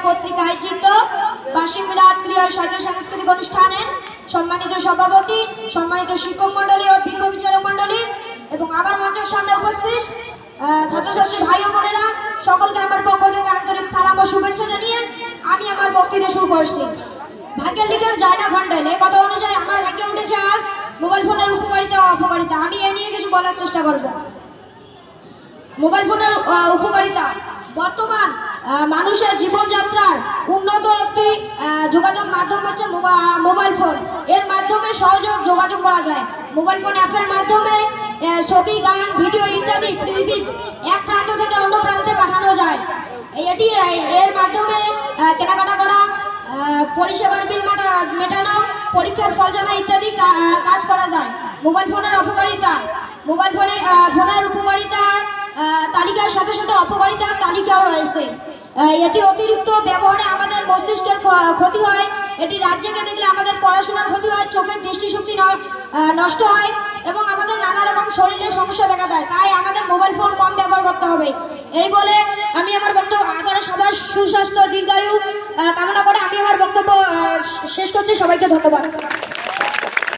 কর্তৃক আয়োজিত বার্ষিক মিলাদ ক্রিয়া সাহিত্য সাংস্কৃতিক অনুষ্ঠানের সম্মানিত সভাপতি, সম্মানিত শিক্ষক মন্ডলী ও বিজ্ঞ বিচারক মন্ডলী এবং আমার মঞ্চের সামনে উপস্থিত ছাত্রছাত্রী ভাই ও বোনেরা, সকলকে আমার পক্ষ থেকে আন্তরিক সালাম ও শুভেচ্ছা জানিয়ে আমি আমার বক্তৃতা শুরু করছি। ভাগ্যের লিখন যায় না খণ্ডন, এই কথা অনুযায়ী আমার ভাগ্যে উঠেছে আজ মোবাইল ফোনের উপকারিতা ও অপকারিতা। আমি এ নিয়ে কিছু বলার চেষ্টা করব। মোবাইল ফোনের উপকারিতা: বর্তমান মানুষের জীবনযাত্রার উন্নত একটি যোগাযোগ মাধ্যম হচ্ছে মোবাইল ফোন। এর মাধ্যমে সহজে যোগাযোগ করা যায়। মোবাইল ফোন অ্যাপের মাধ্যমে ছবি, গান, ভিডিও ইত্যাদি পৃথিবীর এক প্রান্ত থেকে অন্য প্রান্তে পাঠানো যায়। এর মাধ্যমে কেনাকাটা করা, পরিষেবার বিল মেটানো, পরীক্ষার ফল জানা ইত্যাদি কাজ করা যায়। মোবাইল ফোনের অপকারিতা: মোবাইল ফোনের উপকারিতার তালিকার সাথে সাথে অপকারিতার তালিকাও রয়েছে। এটি অতিরিক্ত ব্যবহারে আমাদের মস্তিষ্কের ক্ষতি হয়। এটি রাজ্যকে দেখলে আমাদের পড়াশোনার ক্ষতি হয়, চোখের দৃষ্টিশক্তি নষ্ট হয় এবং আমাদের নানা রকম শরীরের সমস্যা দেখা দেয়। তাই আমাদের মোবাইল ফোন কম ব্যবহার করতে হবে। এই বলে আমি আমার বক্তব্য, আবার সবার সুস্বাস্থ্য দীর্ঘায়ু কামনা করে আমি আমার বক্তব্য শেষ করছি। সবাইকে ধন্যবাদ।